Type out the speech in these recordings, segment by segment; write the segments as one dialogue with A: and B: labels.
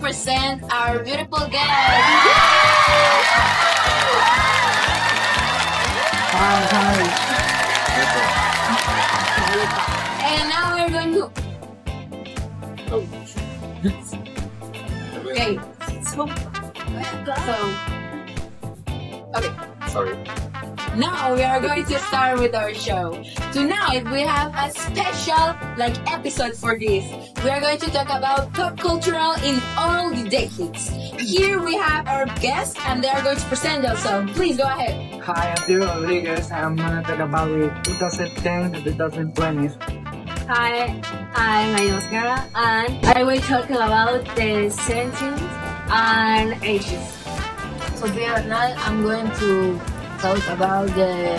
A: present our beautiful guest. And now we're going to. Okay. Okay.
B: Sorry.
A: Now we are going to start with our show. Tonight we have a special episode for this. We are going to talk about pop cultural in all the decades. Here we have our guests and they are going to present themselves. Please go ahead.
C: Hi, I'm Diego Rodriguez. I'm gonna talk about the 2010 to 2020s.
D: Hi, I'm Oscar and I will talk about the 70s and 80s.
A: Sofia Bernal, I'm going to talk about the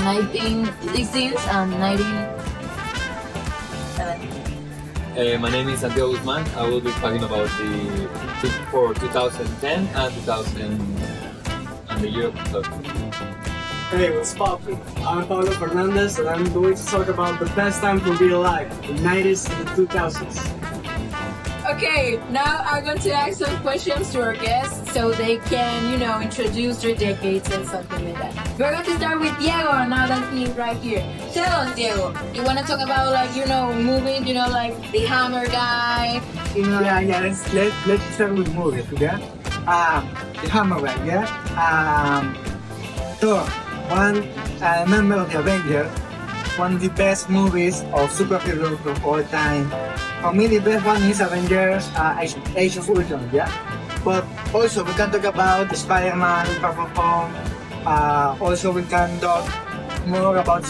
A: 1960s and 1970s.
B: My name is Santiago Guzman. I will be talking about for 2010 and 2000 and the year of 2000.
C: Hey, what's poppin'? I'm Paulo Fernandez and I'm going to talk about the best time to be alive, the 90s and the 2000s.
A: Okay, now I'm going to ask some questions to our guests so they can, introduce their decades and something like that. We're going to start with Diego now that he's right here. Tell us, Diego, you want to talk about movies, The Hammer Guy,
C: Yeah, let's start with movies, yeah? The Hammer Guy, yeah? Thor, a member of the Avengers, one of the best movies of superheroes of all time. For me, the best one is Avengers Age of Ultron, yeah? But also, we can talk about Spider-Man, Far From Home. Also, we can talk more about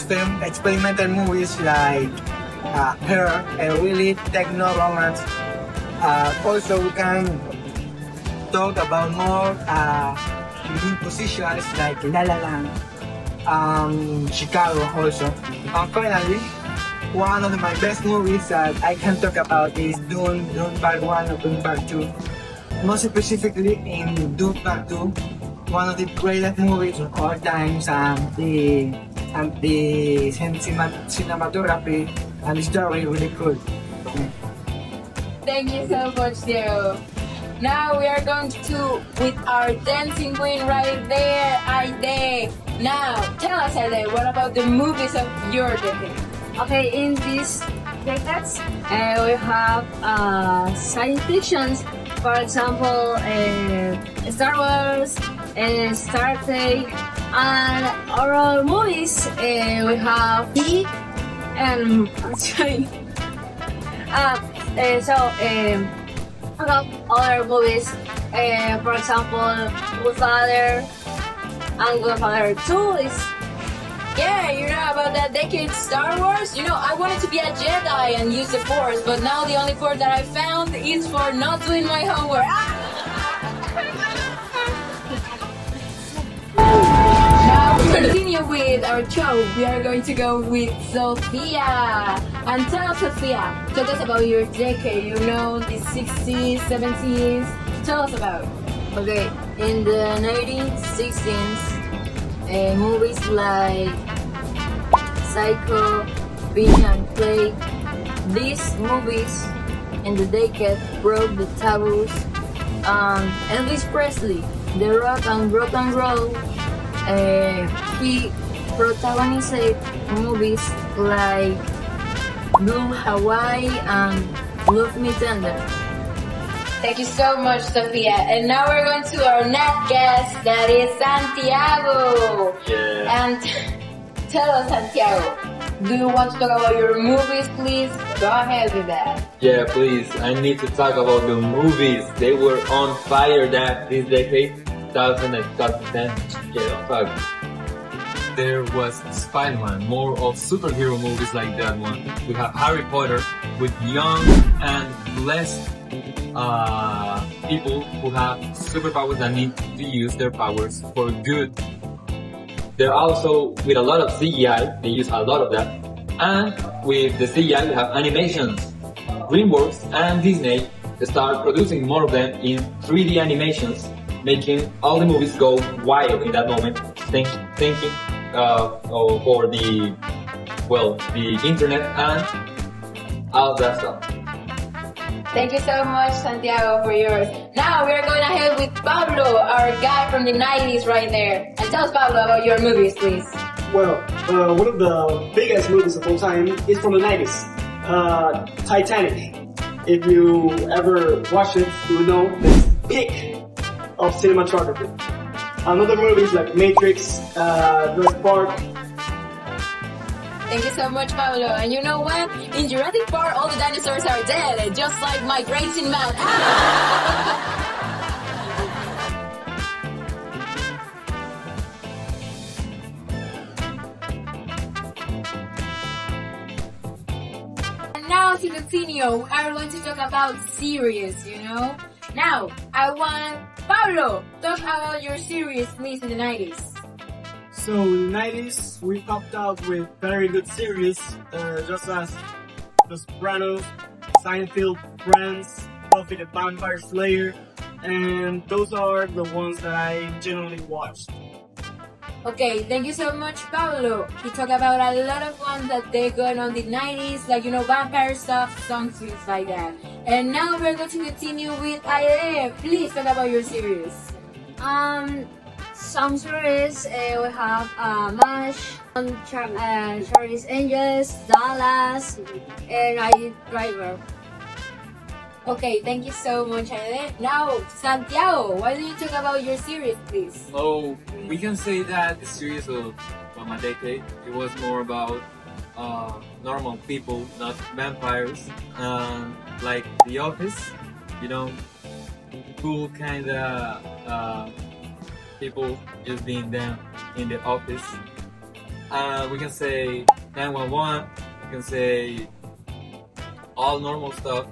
C: experimental movies like Her, a really techno-romance. Also, we can talk about more good positions like La La Land, Chicago also. And finally, one of my best movies that I can talk about is Dune Part 1 or Dune Part 2. Most specifically in Dune Part 2, one of the greatest movies of all times, and the cinematography and the story really cool.
A: Thank you so much, Diego. Now we are going to with our dancing queen right there, Aide. Now, tell us, Aide, what about the movies of your decade?
D: Okay, in these decades, we have science fictions, for example, Star Wars, Star Trek, and horror movies. We have and I have other movies, for example, Godfather and Godfather 2 is.
A: Yeah, about that decade Star Wars? I wanted to be a Jedi and use the Force, but now the only Force that I found is for not doing my homework. Now we continue with our show. We are going to go with Sofia. And tell us, Sofia, talk us about your decade, the 60s, 70s. Tell us about it.
E: Okay, in the 1960s, movies like Psycho, Beat and Play, these movies in the decade broke the taboos. Elvis Presley, the rock and roll, he protagonized movies like Blue Hawaii and Love Me Tender.
A: Thank you so much, Sofia. And now we're going to our next guest, that is Santiago.
B: Yeah.
A: And tell us, Santiago, do you want to talk about your movies, please? Go ahead with that.
B: Yeah, please. I need to talk about the movies. They were on fire this decade, 2000 and 2010. Yeah, talk. There was Spider-Man, more of superhero movies like that one. We have Harry Potter with young and blessed people who have superpowers that need to use their powers for good. They're also with a lot of CGI, they use a lot of that. And with the CGI we have animations. DreamWorks and Disney start producing more of them in 3D animations, making all the movies go wild in that moment, thinking for the internet and all that stuff.
A: Thank you so much, Santiago, for yours. Now we're going ahead with Pablo, our guy from the 90s right there. And tell us, Pablo, about your movies, please.
F: Well, one of the biggest movies of all time is from the 90s, Titanic. If you ever watch it, you will know the peak of cinematography. Another movies like Matrix, Jurassic Park.
A: Thank you so much, Pablo. And you know what? In Jurassic Park, all the dinosaurs are dead, just like my Racing Man. And now to continue, I'm going to talk about series, you know? Now, I want Pablo, talk about your series, please, in the 90s.
F: So in the 90s, we popped out with very good series, just as The Sopranos, Seinfeld, Friends, Buffy the Vampire Slayer, and those are the ones that I generally watched.
A: Okay, thank you so much, Pablo. He talked about a lot of ones that they got on the 90s, like, you know, vampire stuff, songs, things like that. And now we're going to continue with Aide. Please talk about your series.
D: Some series we have MASH, Charlie's Angels, Dallas, and I Driver.
A: Okay, thank you so much, Aide. Now, Santiago, why don't you talk about your series, please?
B: Oh, we can say that the series of my decade, it was more about normal people, not vampires, like The Office, you know, cool kind of people just being them in the office. We can say 911, we can say all normal stuff,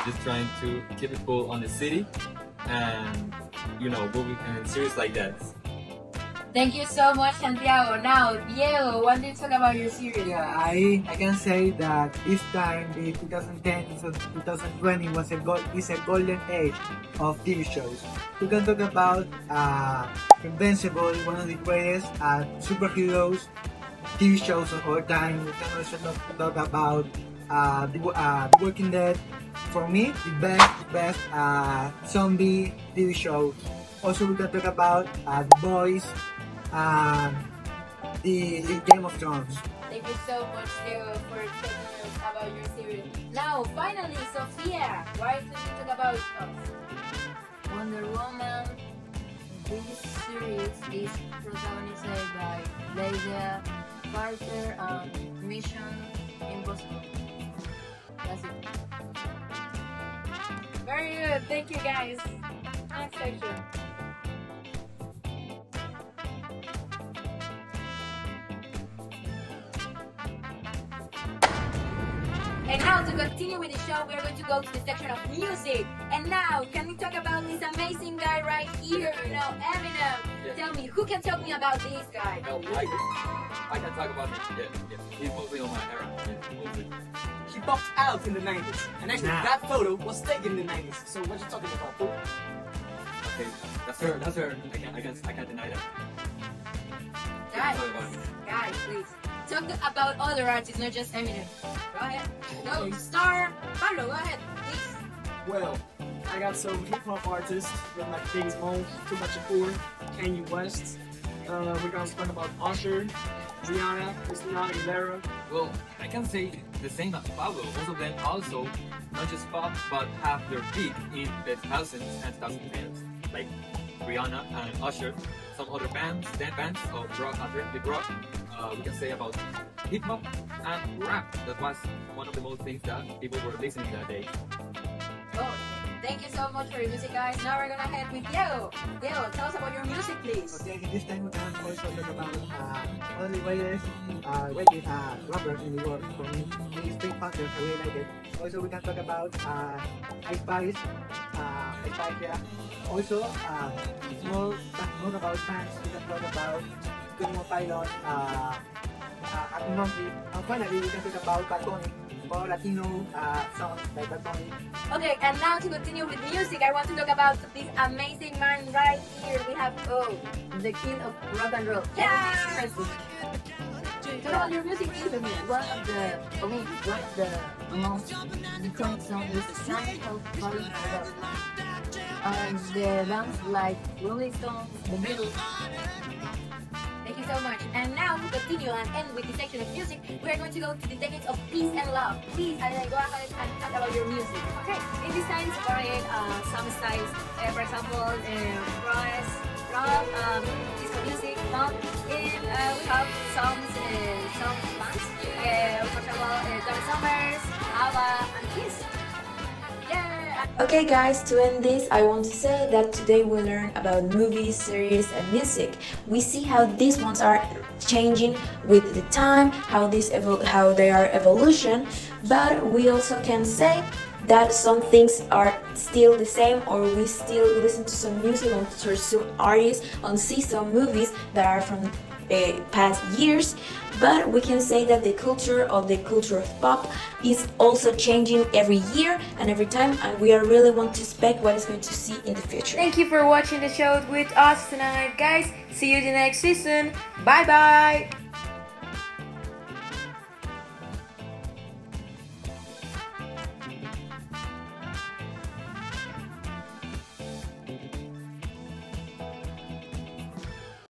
B: just trying to keep it cool on the city, and you know, movie and series like that.
A: Thank you so much, Santiago. Now, Diego, why don't you talk about your series?
C: Yeah, I can say that this time, the 2010 to 2020 is a golden age of TV shows. We can talk about Invincible, one of the greatest superheroes TV shows of all time. We can also talk about The Walking Dead. For me, the best zombie TV show. Also, we can talk about The Boys, the Game of Thrones.
A: Thank you so much, Diego, for telling us about your series. Now, finally, Sofia, why don't you talk about us?
E: Wonder Woman. This series is protagonized by Lydia Carter and Mission Impossible. That's it.
A: Very good, thank you guys. Next section. And now to continue with the show, we are going to go to the section of music. And now, can we talk about this amazing guy right here? You know, Eminem.
B: Yeah.
A: Tell me, who can tell me about this guy?
B: No, I can talk about it. Yeah. He's mostly on my era. Yeah, mostly.
F: He popped out in the 90s, and actually that photo was taken in the 90s. So what you talking about, fool?
B: Okay, that's her. I can't deny that.
A: Guys,
B: Talk about it.
A: guys, please. Talk about other artists, not just Eminem. Go ahead. Go, star. Pablo, go ahead, please.
F: Well, I got some hip hop artists with like Big Smoke, Too Much Shakur, Kanye West. We're gonna talk about Usher, Rihanna, Christina Aguilera.
B: Well, I can say the same as Pablo. Most of them also not just pop, but have their peak in the 2000s and 2010s, like Rihanna and Usher. Some other bands of rock, alternative rock. We can say about hip hop and rap. That was one of the most things that people were listening that day.
A: Oh, thank you so much for your music, guys. Now we're gonna head with Diego. Diego, tell us about your music, please.
C: Okay, this time we can also talk about one of the greatest rappers in the world. For me, he's Big Panther. I really like it. Also, we can talk about Ice Spice. Yeah. Also, more about fans. We can talk about Good Pilot. And finally, we can talk about Bad Bunny. More Latino songs like Bad Bunny.
A: Okay, and now to continue with music, I want to talk about this amazing man right here. We have
E: The king of rock and roll.
A: Yeah.
E: Elvis Presley.
A: Talk about your music taste. One of the, for me, one of the most iconic songs is Santa Claus Party for the bands like Rolling Stones, The Beatles. Thank you so much. And now we continue and end with the section of music. We are going to go to the decades of peace and love. Please, Adela, go ahead and talk about your music.
D: Okay, in this time separate some styles, for example, rock, disco music, pop, and we have some bands, for example, Donna Summers, ABBA, and Kiss. Yeah.
A: Okay guys, to end this, I want to say that today we learned about movies, series and music. We see how these ones are changing with the time, how they are evolution, but we also can say that some things are still the same, or we still listen to some music or to some artists and see some movies that are from past years, but we can say that the culture of pop is also changing every year and every time, and we are really want to expect what is going to see in the future.
G: Thank you for watching the show with us tonight, guys. See you the next season. Bye bye.